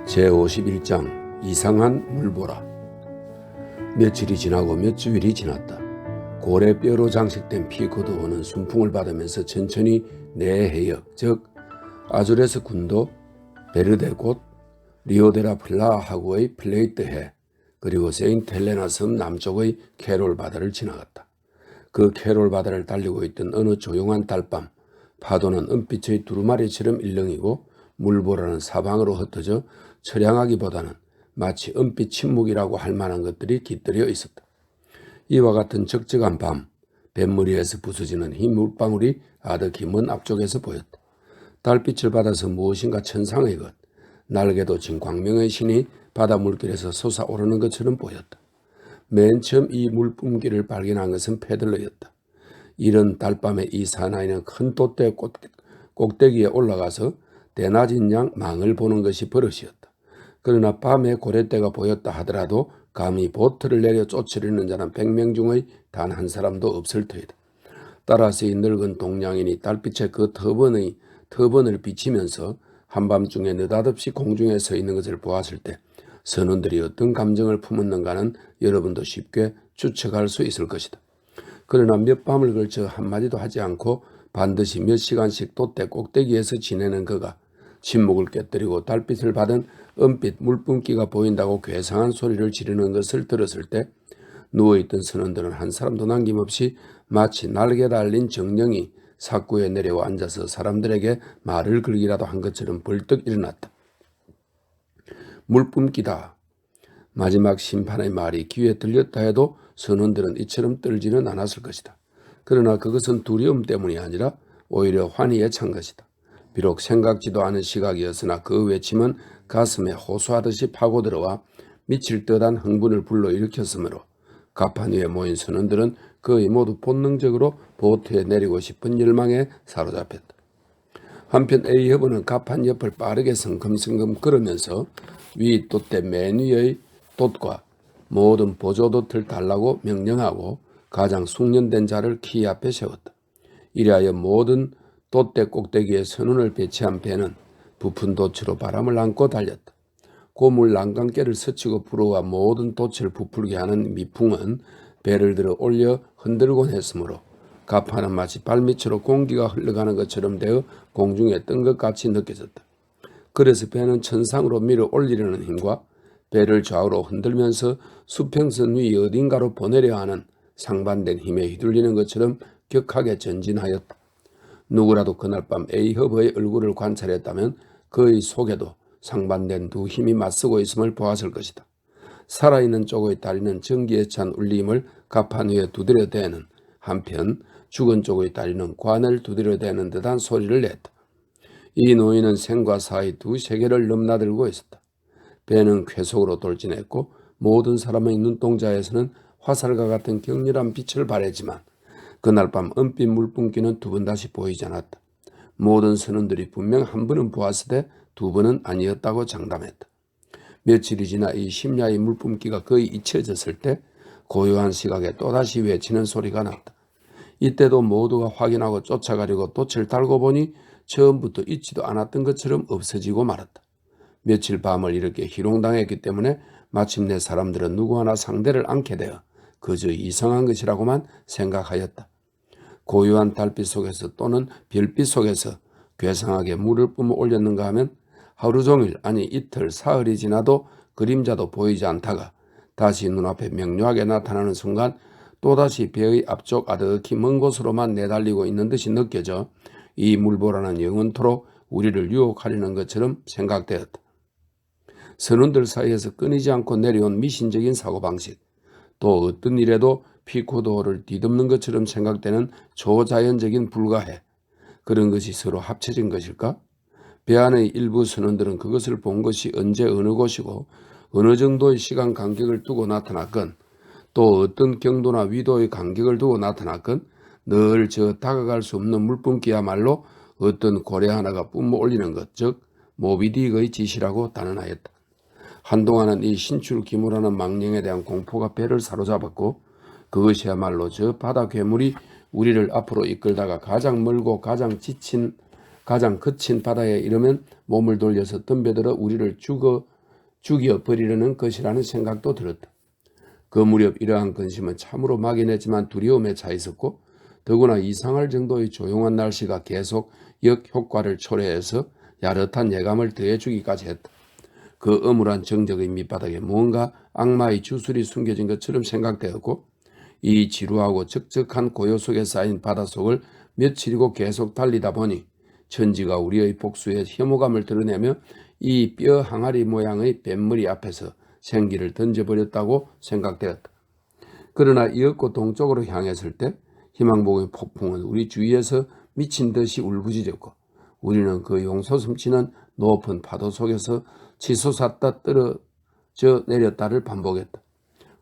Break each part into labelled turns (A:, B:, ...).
A: 제51장 이상한 물보라. 며칠이 지나고 몇 주일이 지났다. 고래뼈로 장식된 피코도호는 순풍을 받으면서 천천히 내해역 즉 아주레스 군도 베르데 곧 리오데라 플라하구의 플레이트해 그리고 세인트 헬레나 섬 남쪽의 캐롤 바다를 지나갔다. 그 캐롤 바다를 달리고 있던 어느 조용한 달밤, 파도는 은빛의 두루마리처럼 일렁이고 물보라는 사방으로 흩어져 처량하기보다는 마치 은빛 침묵이라고 할 만한 것들이 깃들여 있었다. 이와 같은 적적한 밤, 뱃머리에서 부서지는 흰 물방울이 아득히 먼 앞쪽에서 보였다. 달빛을 받아서 무엇인가 천상의 것, 날개도 진 광명의 신이 바다 물길에서 솟아오르는 것처럼 보였다. 맨 처음 이 물뿜기를 발견한 것은 페들러였다. 이런 달밤에 이 사나이는 큰 돛대 꼭대기에 올라가서 대낮인 양 망을 보는 것이 버릇이었다. 그러나 밤에 고래떼가 보였다 하더라도 감히 보트를 내려 쫓으려는 자는 100명 중의 단 한 사람도 없을 터이다. 따라서 이 늙은 동양인이 달빛에 그 터번을 비치면서 한밤중에 느닷없이 공중에 서 있는 것을 보았을 때 선원들이 어떤 감정을 품었는가는 여러분도 쉽게 추측할 수 있을 것이다. 그러나 몇 밤을 걸쳐 한마디도 하지 않고 반드시 몇 시간씩 돛대 꼭대기에서 지내는 그가 침묵을 깨뜨리고 달빛을 받은 은빛 물뿜기가 보인다고 괴상한 소리를 지르는 것을 들었을 때 누워있던 선원들은 한 사람도 남김없이 마치 날개 달린 정령이 삭구에 내려와 앉아서 사람들에게 말을 걸기라도 한 것처럼 벌떡 일어났다. 물뿜기다. 마지막 심판의 말이 귀에 들렸다 해도 선원들은 이처럼 떨지는 않았을 것이다. 그러나 그것은 두려움 때문이 아니라 오히려 환희에 찬 것이다. 비록 생각지도 않은 시각이었으나 그 외침은 가슴에 호소하듯이 파고들어와 미칠 듯한 흥분을 불러일으켰으므로 갑판 위에 모인 선원들은 거의 모두 본능적으로 보트에 내리고 싶은 열망에 사로잡혔다. 한편 에이허브는 갑판 옆을 빠르게 성큼성큼 걸으면서 위 돛대 맨 위의 돛과 모든 보조돛을 달라고 명령하고 가장 숙련된 자를 키 앞에 세웠다. 이리하여 모든 돛대 꼭대기에 선원을 배치한 배는 부푼 돛으로 바람을 안고 달렸다. 고물 난강깨를 스치고 불어와 모든 돛을 부풀게 하는 미풍은 배를 들어 올려 흔들곤 했으므로 갑판은 마치 발밑으로 공기가 흘러가는 것처럼 되어 공중에 뜬 것 같이 느껴졌다. 그래서 배는 천상으로 밀어 올리려는 힘과 배를 좌우로 흔들면서 수평선 위 어딘가로 보내려 하는 상반된 힘에 휘둘리는 것처럼 격하게 전진하였다. 누구라도 그날 밤 에이허브의 얼굴을 관찰했다면 그의 속에도 상반된 두 힘이 맞서고 있음을 보았을 것이다. 살아있는 쪽의 다리는 전기에 찬 울림을 갑판 위에 두드려대는 한편 죽은 쪽의 다리는 관을 두드려대는 듯한 소리를 냈다. 이 노인은 생과 사의 두 세계를 넘나들고 있었다. 배는 쾌속으로 돌진했고 모든 사람의 눈동자에서는 화살과 같은 격렬한 빛을 발했지만 그날 밤 은빛 물뿜기는 두 번 다시 보이지 않았다. 모든 선원들이 분명 한 번은 보았으되 두 번은 아니었다고 장담했다. 며칠이 지나 이 심야의 물뿜기가 거의 잊혀졌을 때 고요한 시각에 또다시 외치는 소리가 났다. 이때도 모두가 확인하고 쫓아가려고 돛을 달고 보니 처음부터 있지도 않았던 것처럼 없어지고 말았다. 며칠 밤을 이렇게 희롱당했기 때문에 마침내 사람들은 누구 하나 상대를 않게 되어 그저 이상한 것이라고만 생각하였다. 고요한 달빛 속에서 또는 별빛 속에서 괴상하게 물을 뿜어 올렸는가 하면 하루 종일 아니 이틀 사흘이 지나도 그림자도 보이지 않다가 다시 눈앞에 명료하게 나타나는 순간 또다시 배의 앞쪽 아득히 먼 곳으로만 내달리고 있는 듯이 느껴져 이 물보라는 영원토록 우리를 유혹하려는 것처럼 생각되었다. 선원들 사이에서 끊이지 않고 내려온 미신적인 사고방식, 또 어떤 일에도 피코도호를 뒤덮는 것처럼 생각되는 초자연적인 불가해, 그런 것이 서로 합쳐진 것일까? 배 안의 일부 선원들은 그것을 본 것이 언제 어느 곳이고 어느 정도의 시간 간격을 두고 나타났건 또 어떤 경도나 위도의 간격을 두고 나타났건 늘 저 다가갈 수 없는 물뿜기야말로 어떤 고래 하나가 뿜어 올리는 것, 즉 모비딕의 짓이라고 단언하였다. 한동안은 이 신출기물하는 망령에 대한 공포가 배를 사로잡았고 그것이야말로 저 바다 괴물이 우리를 앞으로 이끌다가 가장 멀고 가장 거친 바다에 이르면 몸을 돌려서 덤벼들어 우리를 죽여버리려는 것이라는 생각도 들었다. 그 무렵 이러한 근심은 참으로 막연했지만 두려움에 차 있었고 더구나 이상할 정도의 조용한 날씨가 계속 역효과를 초래해서 야릇한 예감을 더해주기까지 했다. 그 âm 울한 정적의 밑바닥에 뭔가 악마의 주술이 숨겨진 것처럼 생각되었고 이 지루하고 적적한 고요 속에 쌓인 바닷속을 며칠이고 계속 달리다 보니 천지가 우리의 복수에 혐오감을 드러내며 이 뼈 항아리 모양의 뱃머리 앞에서 생기를 던져버렸다고 생각되었다. 그러나 이윽고 동쪽으로 향했을 때 희망봉의 폭풍은 우리 주위에서 미친 듯이 울부짖었고 우리는 그 용솟 넘치는 높은 파도 속에서 치솟았다 떨어져 내렸다를 반복했다.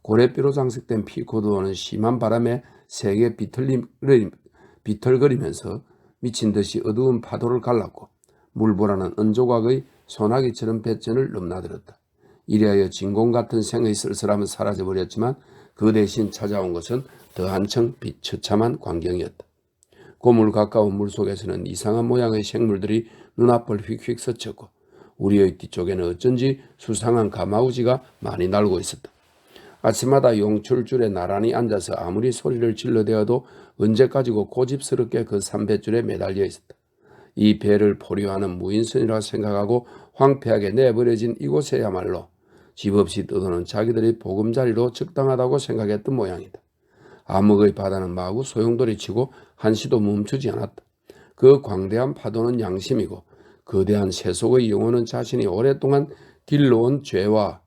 A: 고래뼈로 장식된 피코드원은 심한 바람에 세게 비틀거리면서 미친 듯이 어두운 파도를 갈랐고 물보라는 은조각의 소나기처럼 배전을 넘나들었다. 이래하여 진공 같은 생의 쓸쓸함은 사라져버렸지만 그 대신 찾아온 것은 더 한층 비처참한 광경이었다. 고물 가까운 물속에서는 이상한 모양의 생물들이 눈앞을 휙휙 스쳤고 우리의 뒤쪽에는 어쩐지 수상한 가마우지가 많이 날고 있었다. 아침마다 용출줄에 나란히 앉아서 아무리 소리를 질러대어도 언제까지고 고집스럽게 그 삼뱃줄에 매달려 있었다. 이 배를 포류하는 무인선이라 생각하고 황폐하게 내버려진 이곳에야말로 집 없이 떠도는 자기들의 보금자리로 적당하다고 생각했던 모양이다. 암흑의 바다는 마구 소용돌이치고 한시도 멈추지 않았다. 그 광대한 파도는 양심이고 거대한 세속의 영혼은 자신이 오랫동안 길러온 죄와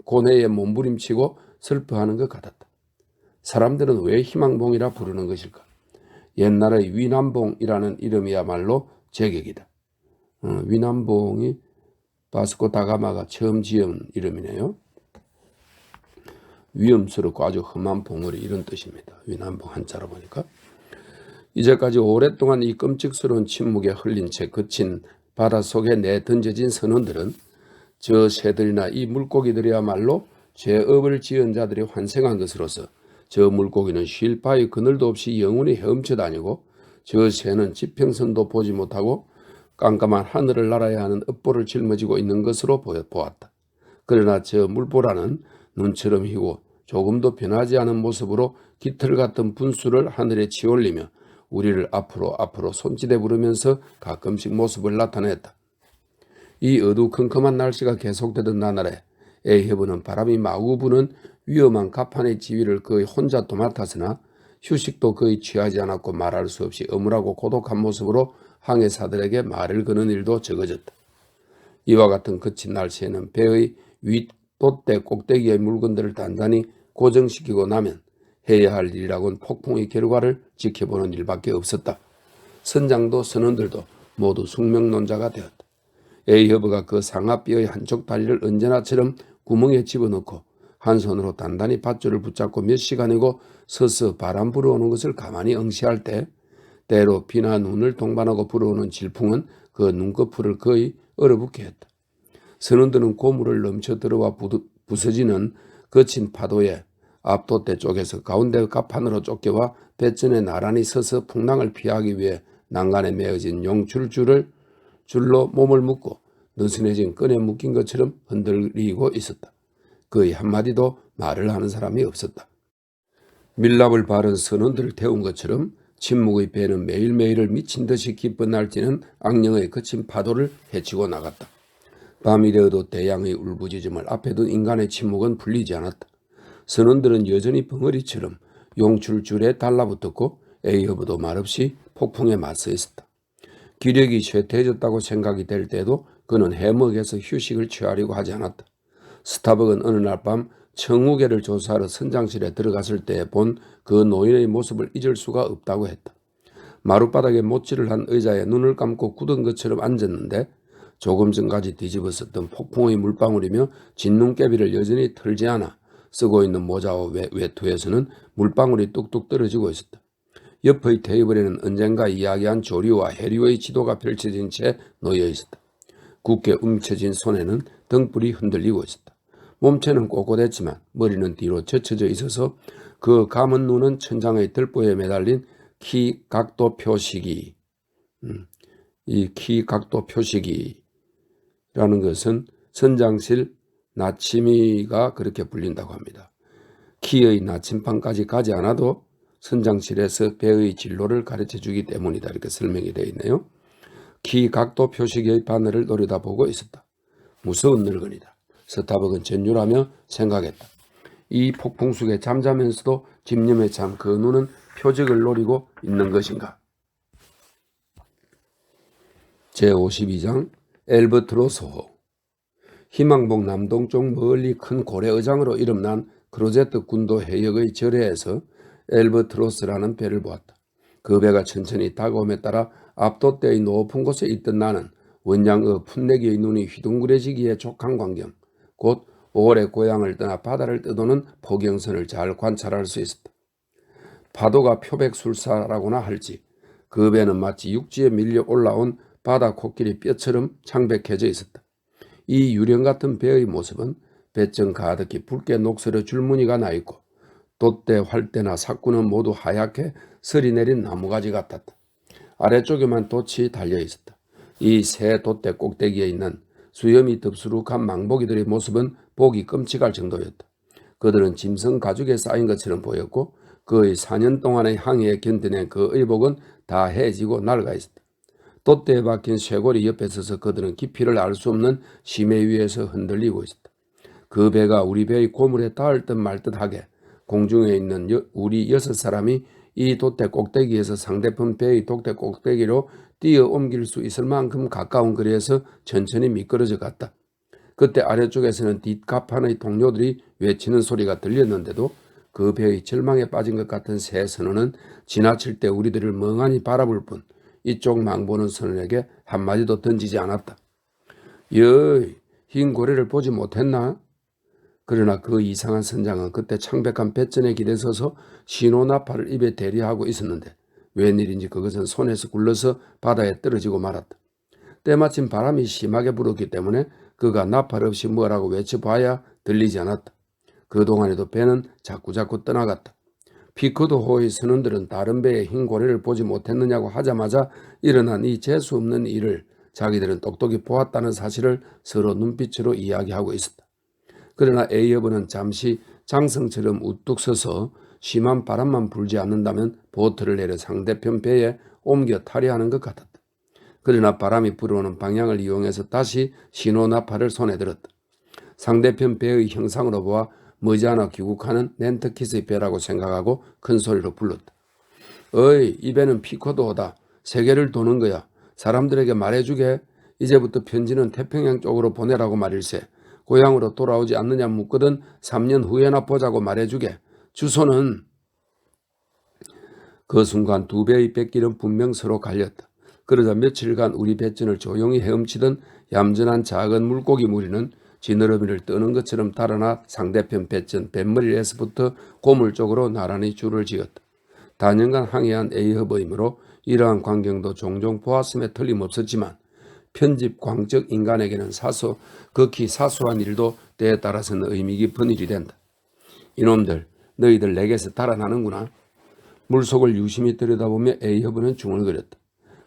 A: 고뇌에 몸부림치고 슬퍼하는 것 같았다. 사람들은 왜 희망봉이라 부르는 것일까? 옛날의 위남봉이라는 이름이야말로 제격이다. 위남봉이 바스코 다가마가 처음 지은 이름이네요. 위험스럽고 아주 험한 봉우리 이런 뜻입니다. 위남봉 한자로 보니까. 이제까지 오랫동안 이 끔찍스러운 침묵에 흘린 채 그친 바닷속에 내던져진 선원들은 저 새들이나 이 물고기들이야말로 죄업을 지은 자들이 환생한 것으로서 저 물고기는 쉴 바의 그늘도 없이 영원히 헤엄쳐 다니고 저 새는 지평선도 보지 못하고 깜깜한 하늘을 날아야 하는 읍보를 짊어지고 있는 것으로 보았다. 그러나 저 물보라는 눈처럼 희고 조금도 변하지 않은 모습으로 깃털 같은 분수를 하늘에 치올리며 우리를 앞으로 손짓에 부르면서 가끔씩 모습을 나타냈다. 이 어두컴컴한 날씨가 계속되던 나날에 에이헤브는 바람이 마구 부는 위험한 갑판의 지휘를 거의 혼자 도맡았으나 휴식도 거의 취하지 않았고 말할 수 없이 어물하고 고독한 모습으로 항해사들에게 말을 거는 일도 적어졌다. 이와 같은 거친 날씨에는 배의 윗돛대 꼭대기의 물건들을 단단히 고정시키고 나면 해야 할 일이라고는 폭풍의 결과를 지켜보는 일밖에 없었다. 선장도 선원들도 모두 숙명론자가 되었다. 에이허브가 그 상하뼈의 한쪽 다리를 언제나처럼 구멍에 집어넣고 한 손으로 단단히 밧줄을 붙잡고 몇 시간이고 서서 바람 불어오는 것을 가만히 응시할 때 때로 비나 눈을 동반하고 불어오는 질풍은 그 눈꺼풀을 거의 얼어붙게 했다. 선원들은 고물을 넘쳐 들어와 부서지는 거친 파도에 앞돛대 쪽에서 가운데 갑판으로 쫓겨와 배전에 나란히 서서 풍랑을 피하기 위해 난간에 메어진 줄로 몸을 묶고 느슨해진 끈에 묶인 것처럼 흔들리고 있었다. 거의 한마디도 말을 하는 사람이 없었다. 밀랍을 바른 선원들을 태운 것처럼 침묵의 배는 매일매일을 미친 듯이 기쁜 날뛰는 악령의 거친 파도를 헤치고 나갔다. 밤이 되어도 대양의 울부짖음을 앞에 둔 인간의 침묵은 풀리지 않았다. 선원들은 여전히 벙어리처럼 용출줄에 달라붙었고 에이허브도 말없이 폭풍에 맞서 있었다. 기력이 쇠퇴해졌다고 생각이 될 때도 그는 해먹에서 휴식을 취하려고 하지 않았다. 스타벅은 어느 날 밤 청우계를 조사하러 선장실에 들어갔을 때 본 그 노인의 모습을 잊을 수가 없다고 했다. 마룻바닥에 못질을 한 의자에 눈을 감고 굳은 것처럼 앉았는데 조금 전까지 뒤집었었던 폭풍의 물방울이며 진눈깨비를 여전히 털지 않아 쓰고 있는 모자와 외투에서는 물방울이 뚝뚝 떨어지고 있었다. 옆의 테이블에는 언젠가 이야기한 조류와 해류의 지도가 펼쳐진 채 놓여 있었다. 굳게 움켜진 손에는 등불이 흔들리고 있었다. 몸체는 꼿꼿했지만 머리는 뒤로 젖혀져 있어서 그 감은 눈은 천장의 들보에 매달린 키 각도 표시기, 이 키 각도 표시기라는 것은 선장실 나침이가 그렇게 불린다고 합니다. 키의 나침판까지 가지 않아도 선장실에서 배의 진로를 가르쳐 주기 때문이다. 이렇게 설명이 되어 있네요. 키 각도 표식의 바늘을 노려다보고 있었다. 무서운 늙은이다. 스타벅은 전율하며 생각했다. 이 폭풍 속에 잠자면서도 집념에 찬 그 눈은 표적을 노리고 있는 것인가. 제52장 엘버트로스호. 희망봉 남동쪽 멀리 큰 고래의장으로 이름난 크루제트 군도 해역의 절해에서 엘버트로스라는 배를 보았다. 그 배가 천천히 다가옴에 따라 압도대의 높은 곳에 있던 나는 원양의 풋내기의 눈이 휘둥그레지기에 족한 광경, 곧 오래 고향을 떠나 바다를 떠도는 포경선을 잘 관찰할 수 있었다. 파도가 표백술사라고나 할지 그 배는 마치 육지에 밀려 올라온 바다 코끼리 뼈처럼 창백해져 있었다. 이 유령 같은 배의 모습은 배정 가득히 붉게 녹슬어 줄무늬가 나 있고 돛대, 활대나 삭구는 모두 하얗게 설이 내린 나무가지 같았다. 아래쪽에만 돛이 달려 있었다. 이 새 돛대 꼭대기에 있는 수염이 덥수룩한 망보기들의 모습은 보기 끔찍할 정도였다. 그들은 짐승 가죽에 쌓인 것처럼 보였고 그의 4년 동안의 항해에 견뎌낸 그 의복은 다 해지고 낡아 있었다. 돛대에 박힌 쇠고리 옆에 서서 그들은 깊이를 알 수 없는 심해 위에서 흔들리고 있었다. 그 배가 우리 배의 고물에 닿을 듯 말 듯하게 공중에 있는 우리 6사람이 이 돛대 꼭대기에서 상대편 배의 돛대 꼭대기로 뛰어 옮길 수 있을 만큼 가까운 거리에서 천천히 미끄러져 갔다. 그때 아래쪽에서는 뒷갑판의 동료들이 외치는 소리가 들렸는데도 그 배의 절망에 빠진 것 같은 새 선원은 지나칠 때 우리들을 멍하니 바라볼 뿐 이쪽 망보는 선원에게 한마디도 던지지 않았다. 여이, 흰 고래를 보지 못했나? 그러나 그 이상한 선장은 그때 창백한 뱃전에 기대서서 신호나팔을 입에 대리하고 있었는데 웬일인지 그것은 손에서 굴러서 바다에 떨어지고 말았다. 때마침 바람이 심하게 불었기 때문에 그가 나팔 없이 뭐라고 외쳐봐야 들리지 않았다. 그동안에도 배는 자꾸자꾸 떠나갔다. 피크도호의 선원들은 다른 배의 흰 고래를 보지 못했느냐고 하자마자 일어난 이 재수없는 일을 자기들은 똑똑히 보았다는 사실을 서로 눈빛으로 이야기하고 있었다. 그러나 에이어브는 잠시 장성처럼 우뚝 서서 심한 바람만 불지 않는다면 보트를 내려 상대편 배에 옮겨 타려 하는 것 같았다. 그러나 바람이 불어오는 방향을 이용해서 다시 신호나팔을 손에 들었다. 상대편 배의 형상으로 보아 머지않아 귀국하는 낸터키스의 배라고 생각하고 큰 소리로 불렀다. 어이, 이 배는 피코도호다. 세계를 도는 거야. 사람들에게 말해주게. 이제부터 편지는 태평양 쪽으로 보내라고 말일세. 고향으로 돌아오지 않느냐 묻거든 3년 후에나 보자고 말해주게. 주소는. 그 순간 두 배의 뱃길은 분명 서로 갈렸다. 그러자 며칠간 우리 뱃전을 조용히 헤엄치던 얌전한 작은 물고기 무리는 지느러미를 뜨는 것처럼 달아나 상대편 뱃전 뱃머리에서부터 고물 쪽으로 나란히 줄을 지었다. 단연간 항해한 에이허브이므로 이러한 광경도 종종 보았음에 틀림없었지만 편집 광적 인간에게는 극히 사소한 일도 때에 따라서는 의미 깊은 일이 된다. 이놈들, 너희들 내게서 달아나는구나. 물속을 유심히 들여다보며 에이허브는 중얼거렸다.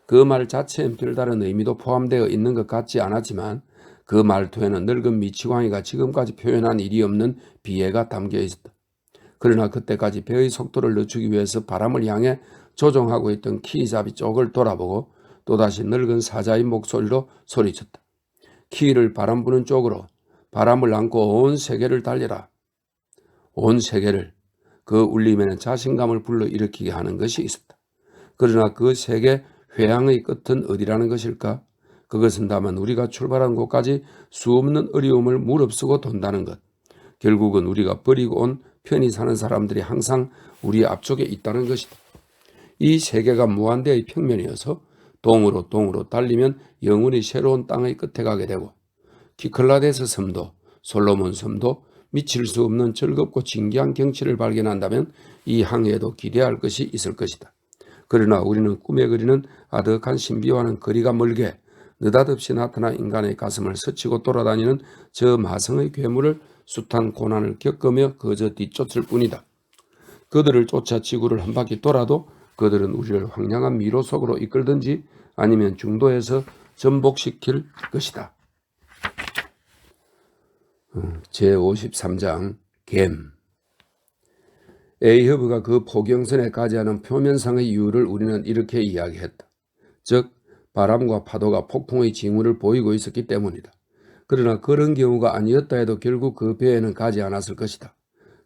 A: 그 말 자체엔 별다른 의미도 포함되어 있는 것 같지 않았지만 그 말투에는 늙은 미치광이가 지금까지 표현한 일이 없는 비애가 담겨 있었다. 그러나 그때까지 배의 속도를 늦추기 위해서 바람을 향해 조종하고 있던 키잡이 쪽을 돌아보고 또다시 늙은 사자의 목소리로 소리쳤다. 키를 바람 부는 쪽으로 바람을 안고 온 세계를 달려라. 온 세계를. 그 울림에는 자신감을 불러일으키게 하는 것이 있었다. 그러나 그 세계 회항의 끝은 어디라는 것일까? 그것은 다만 우리가 출발한 곳까지 수없는 어려움을 무릅쓰고 돈다는 것. 결국은 우리가 버리고 온 편히 사는 사람들이 항상 우리 앞쪽에 있다는 것이다. 이 세계가 무한대의 평면이어서 동으로 달리면 영원히 새로운 땅의 끝에 가게 되고 키클라데스 섬도 솔로몬 섬도 미칠 수 없는 즐겁고 진기한 경치를 발견한다면 이 항해에도 기대할 것이 있을 것이다. 그러나 우리는 꿈에 그리는 아득한 신비와는 거리가 멀게 느닷없이 나타나 인간의 가슴을 스치고 돌아다니는 저 마성의 괴물을 숱한 고난을 겪으며 그저 뒤쫓을 뿐이다. 그들을 쫓아 지구를 한 바퀴 돌아도 그들은 우리를 황량한 미로 속으로 이끌든지 아니면 중도에서 전복시킬 것이다. 제53장 겜. 에이허브가 그 포경선에 가지 않은 표면상의 이유를 우리는 이렇게 이야기했다. 즉 바람과 파도가 폭풍의 징후를 보이고 있었기 때문이다. 그러나 그런 경우가 아니었다 해도 결국 그 배에는 가지 않았을 것이다.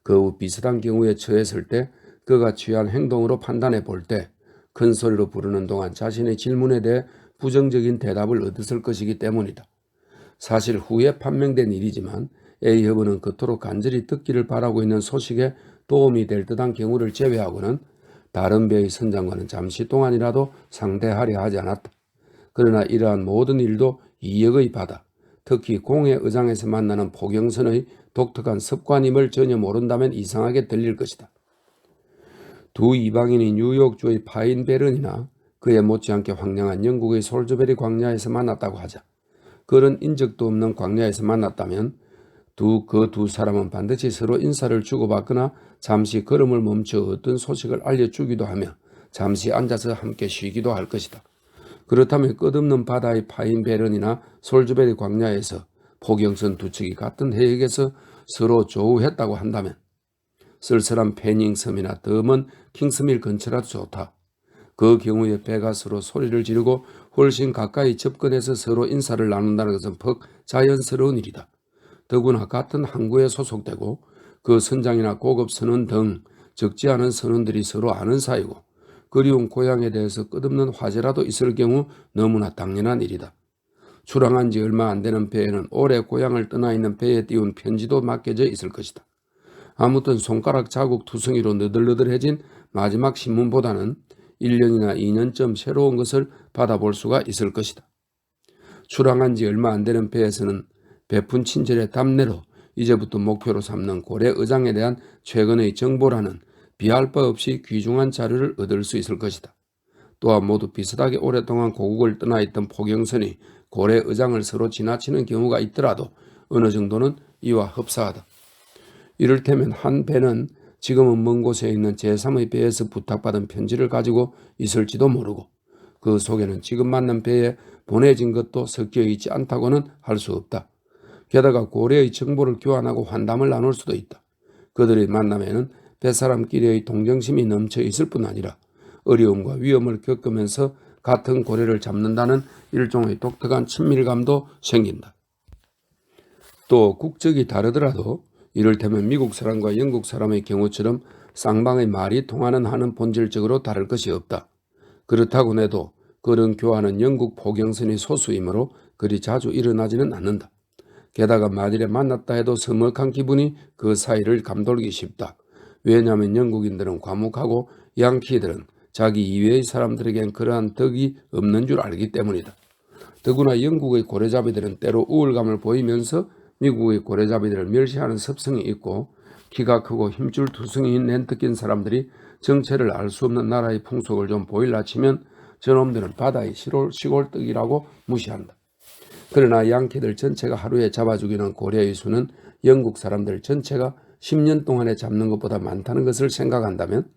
A: 그 후 비슷한 경우에 처했을 때 그가 취한 행동으로 판단해 볼 때 큰 소리로 부르는 동안 자신의 질문에 대해 부정적인 대답을 얻었을 것이기 때문이다. 사실 후에 판명된 일이지만 에이허브는 그토록 간절히 듣기를 바라고 있는 소식에 도움이 될 듯한 경우를 제외하고는 다른 배의 선장과는 잠시 동안이라도 상대하려 하지 않았다. 그러나 이러한 모든 일도 이역의 바다, 특히 공의 의장에서 만나는 포경선의 독특한 습관임을 전혀 모른다면 이상하게 들릴 것이다. 두 이방인이 뉴욕주의 파인베른이나 그에 못지않게 황량한 영국의 솔즈베리 광야에서 만났다고 하자. 그런 인적도 없는 광야에서 만났다면 그 두 사람은 반드시 서로 인사를 주고받거나 잠시 걸음을 멈춰 어떤 소식을 알려주기도 하며 잠시 앉아서 함께 쉬기도 할 것이다. 그렇다면 끝없는 바다의 파인베른이나 솔즈베리 광야에서 포경선 두 척이 같은 해역에서 서로 조우했다고 한다면 쓸쓸한 패닝섬이나 더 먼 킹스밀 근처라도 좋다. 그 경우에 배가 서로 소리를 지르고 훨씬 가까이 접근해서 서로 인사를 나눈다는 것은 퍽 자연스러운 일이다. 더구나 같은 항구에 소속되고 그 선장이나 고급 선원 등 적지 않은 선원들이 서로 아는 사이고 그리운 고향에 대해서 끝없는 화제라도 있을 경우 너무나 당연한 일이다. 출항한 지 얼마 안 되는 배에는 오래 고향을 떠나 있는 배에 띄운 편지도 맡겨져 있을 것이다. 아무튼 손가락 자국 투성이로 너덜너덜해진 마지막 신문보다는 1년이나 2년쯤 새로운 것을 받아볼 수가 있을 것이다. 출항한 지 얼마 안 되는 배에서는 베푼 친절의 답례로 이제부터 목표로 삼는 고래 의장에 대한 최근의 정보라는 비할 바 없이 귀중한 자료를 얻을 수 있을 것이다. 또한 모두 비슷하게 오랫동안 고국을 떠나 있던 포경선이 고래 의장을 서로 지나치는 경우가 있더라도 어느 정도는 이와 흡사하다. 이를테면 한 배는 지금은 먼 곳에 있는 제3의 배에서 부탁받은 편지를 가지고 있을지도 모르고 그 속에는 지금 만난 배에 보내진 것도 섞여 있지 않다고는 할 수 없다. 게다가 고래의 정보를 교환하고 환담을 나눌 수도 있다. 그들의 만남에는 뱃사람끼리의 동정심이 넘쳐 있을 뿐 아니라 어려움과 위험을 겪으면서 같은 고래를 잡는다는 일종의 독특한 친밀감도 생긴다. 또 국적이 다르더라도 이를테면 미국 사람과 영국 사람의 경우처럼 쌍방의 말이 통하는 한은 본질적으로 다를 것이 없다. 그렇다고 해도 그런 교환은 영국 포경선이 소수이므로 그리 자주 일어나지는 않는다. 게다가 만일에 만났다 해도 서먹한 기분이 그 사이를 감돌기 쉽다. 왜냐하면 영국인들은 과묵하고 양키들은 자기 이외의 사람들에겐 그러한 덕이 없는 줄 알기 때문이다. 더구나 영국의 고래잡이들은 때로 우울감을 보이면서 미국의 고래잡이들을 멸시하는 습성이 있고 키가 크고 힘줄 투성이인 낸특긴 사람들이 정체를 알 수 없는 나라의 풍속을 좀 보일라 치면 저놈들은 바다의 시골떡이라고 무시한다. 그러나 양키들 전체가 하루에 잡아죽이는 고래의 수는 영국 사람들 전체가 10년 동안에 잡는 것보다 많다는 것을 생각한다면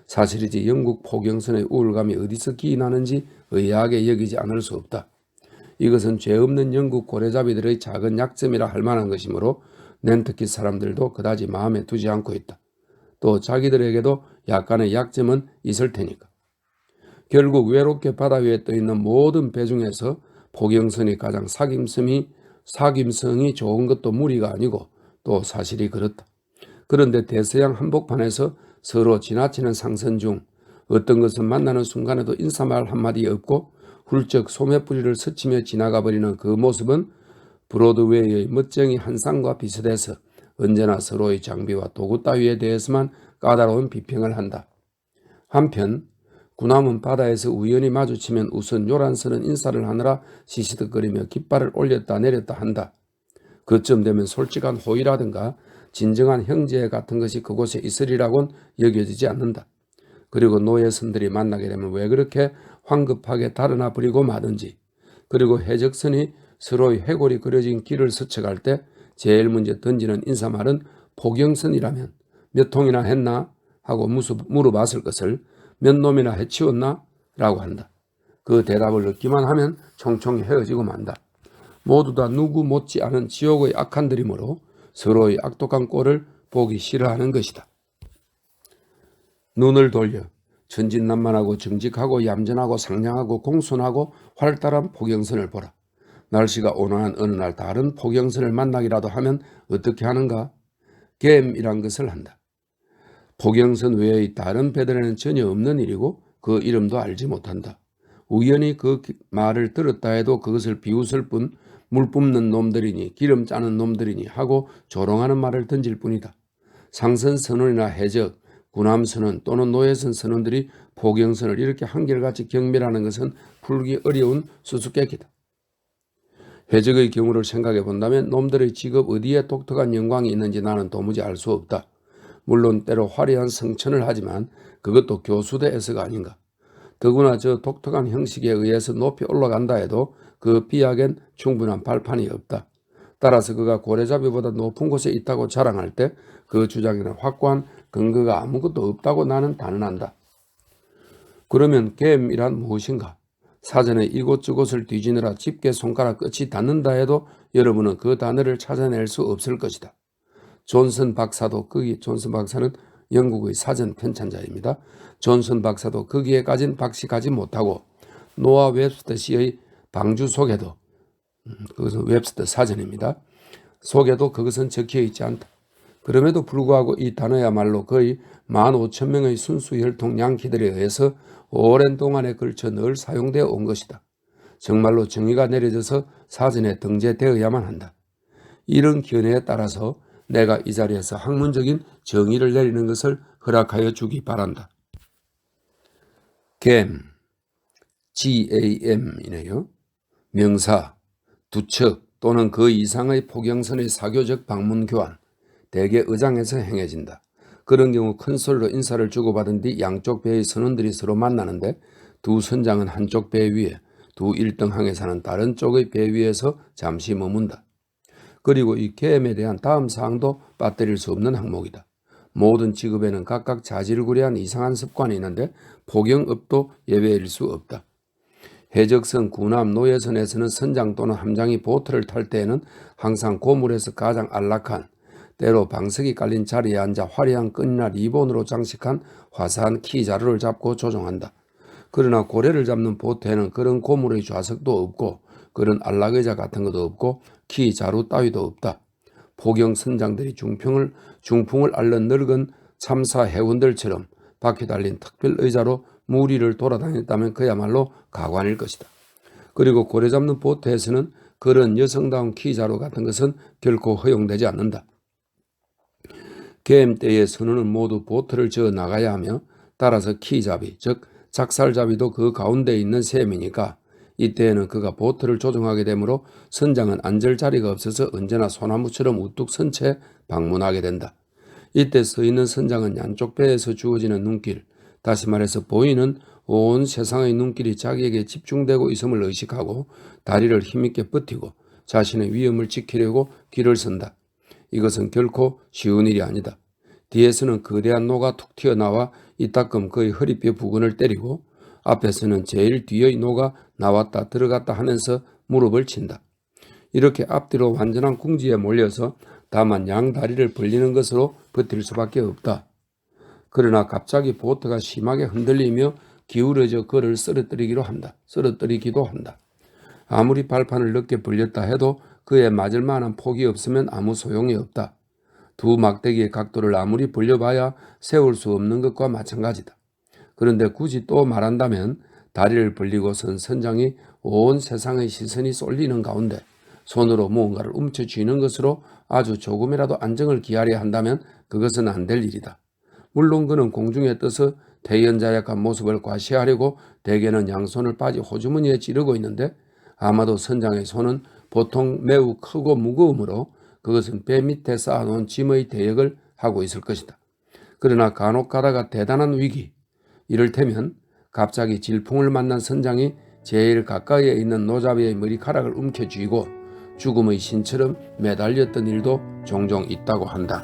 A: 사실이지 영국 포경선의 우울감이 어디서 기인하는지 의아하게 여기지 않을 수 없다. 이것은 죄 없는 영국 고래잡이들의 작은 약점이라 할 만한 것이므로 낸터키 사람들도 그다지 마음에 두지 않고 있다. 또 자기들에게도 약간의 약점은 있을 테니까. 결국 외롭게 바다 위에 떠있는 모든 배 중에서 포경선이 가장 사김성이 좋은 것도 무리가 아니고 또 사실이 그렇다. 그런데 대서양 한복판에서 서로 지나치는 상선 중 어떤 것은 만나는 순간에도 인사말 한마디 없고 훌쩍 소매뿌리를 스치며 지나가 버리는 그 모습은 브로드웨이의 멋쟁이 한상과 비슷해서 언제나 서로의 장비와 도구 따위에 대해서만 까다로운 비평을 한다. 한편 구남은 바다에서 우연히 마주치면 우선 요란스런 인사를 하느라 시시득거리며 깃발을 올렸다 내렸다 한다. 그쯤 되면 솔직한 호의라든가 진정한 형제 같은 것이 그곳에 있으리라고는 여겨지지 않는다. 그리고 노예선들이 만나게 되면 왜 그렇게 황급하게 달아나 버리고 마든지, 그리고 해적선이 서로의 해골이 그려진 길을 스쳐갈 때 제일 먼저 던지는 인사말은 포경선이라면 몇 통이나 했나? 하고 물어봤을 것을 몇 놈이나 해치웠나? 라고 한다. 그 대답을 듣기만 하면 총총 헤어지고 만다. 모두 다 누구 못지않은 지옥의 악한들이므로 서로의 악독한 꼴을 보기 싫어하는 것이다. 눈을 돌려 천진난만하고 정직하고 얌전하고 상냥하고 공손하고 활달한 포경선을 보라. 날씨가 온화한 어느 날 다른 포경선을 만나기라도 하면 어떻게 하는가? 갬이란 것을 한다. 포경선 외의 다른 배들에는 전혀 없는 일이고 그 이름도 알지 못한다. 우연히 그 말을 들었다 해도 그것을 비웃을 뿐 물 뿜는 놈들이니 기름 짜는 놈들이니 하고 조롱하는 말을 던질 뿐이다. 상선 선원이나 해적, 군함 선원 또는 노예선 선원들이 포경선을 이렇게 한결같이 경멸하는 것은 풀기 어려운 수수께끼다. 해적의 경우를 생각해 본다면 놈들의 직업 어디에 독특한 영광이 있는지 나는 도무지 알 수 없다. 물론 때로 화려한 성천을 하지만 그것도 교수대에서가 아닌가. 더구나 저 독특한 형식에 의해서 높이 올라간다 해도 그 비약엔 충분한 발판이 없다. 따라서 그가 고래잡이보다 높은 곳에 있다고 자랑할 때 그 주장에는 확고한 근거가 아무것도 없다고 나는 단언한다. 그러면 갬이란 무엇인가? 사전에 이곳저곳을 뒤지느라 집게 손가락 끝이 닿는다 해도 여러분은 그 단어를 찾아낼 수 없을 것이다. 존슨 박사는 영국의 사전 편찬자입니다. 존슨 박사도 거기에까진 박식하지 못하고 노아 웹스터 씨의 방주 속에도 그것은 웹스터 사전입니다. 속에도 그것은 적혀 있지 않다. 그럼에도 불구하고 이 단어야말로 거의 15,000명의 순수 혈통 양키들에 의해서 오랜 동안에 걸쳐 늘 사용되어 온 것이다. 정말로 정의가 내려져서 사전에 등재되어야만 한다. 이런 견해에 따라서 내가 이 자리에서 학문적인 정의를 내리는 것을 허락하여 주기 바란다. 갬, GAM이네요. 명사, 두척 또는 그 이상의 포경선의 사교적 방문 교환, 대개 의장에서 행해진다. 그런 경우 큰 소리로 인사를 주고받은 뒤 양쪽 배의 선원들이 서로 만나는데 두 선장은 한쪽 배 위에, 두 1등항에 사는 다른 쪽의 배 위에서 잠시 머문다. 그리고 이 갬에 대한 다음 사항도 빠뜨릴 수 없는 항목이다. 모든 직업에는 각각 자질구레한 이상한 습관이 있는데 포경업도 예외일 수 없다. 해적선, 군함, 노예선에서는 선장 또는 함장이 보트를 탈 때에는 항상 고물에서 가장 안락한, 때로 방석이 깔린 자리에 앉아 화려한 끈이나 리본으로 장식한 화사한 키 자루를 잡고 조종한다. 그러나 고래를 잡는 보트에는 그런 고물의 좌석도 없고 그런 안락의자 같은 것도 없고 키 자루 따위도 없다. 포경 선장들이 중풍을 앓는 늙은 참사 해운들처럼 바퀴 달린 특별 의자로 무리를 돌아다녔다면 그야말로 가관일 것이다. 그리고 고래 잡는 보트에서는 그런 여성다운 키 자루 같은 것은 결코 허용되지 않는다. 갬 때의 선원은 모두 보트를 저어 나가야 하며 따라서 키잡이, 즉 작살잡이도 그 가운데 있는 셈이니까 이때에는 그가 보트를 조종하게 되므로 선장은 앉을 자리가 없어서 언제나 소나무처럼 우뚝 선 채 방문하게 된다. 이때 서 있는 선장은 양쪽 배에서 주어지는 눈길, 다시 말해서 보이는 온 세상의 눈길이 자기에게 집중되고 있음을 의식하고 다리를 힘있게 버티고 자신의 위험을 지키려고 길을 선다. 이것은 결코 쉬운 일이 아니다. 뒤에서는 거대한 노가 툭 튀어나와 이따금 그의 허리뼈 부근을 때리고 앞에서는 제일 뒤의 노가 나왔다 들어갔다 하면서 무릎을 친다. 이렇게 앞뒤로 완전한 궁지에 몰려서 다만 양 다리를 벌리는 것으로 버틸 수밖에 없다. 그러나 갑자기 보트가 심하게 흔들리며 기울어져 그를 쓰러뜨리기도 한다. 아무리 발판을 늦게 벌렸다 해도 그에 맞을 만한 폭이 없으면 아무 소용이 없다. 두 막대기의 각도를 아무리 벌려봐야 세울 수 없는 것과 마찬가지다. 그런데 굳이 또 말한다면 다리를 벌리고 선 선장이 온 세상의 시선이 쏠리는 가운데 손으로 무언가를 움켜쥐는 것으로 아주 조금이라도 안정을 기하려 한다면 그것은 안 될 일이다. 물론 그는 공중에 떠서 태연자약한 모습을 과시하려고 대개는 양손을 빠지 호주머니에 찌르고 있는데 아마도 선장의 손은 보통 매우 크고 무거우므로 그것은 배 밑에 쌓아놓은 짐의 대역을 하고 있을 것이다. 그러나 간혹 가다가 대단한 위기, 이를테면 갑자기 질풍을 만난 선장이 제일 가까이에 있는 노잡이의 머리카락을 움켜쥐고 죽음의 신처럼 매달렸던 일도 종종 있다고 한다.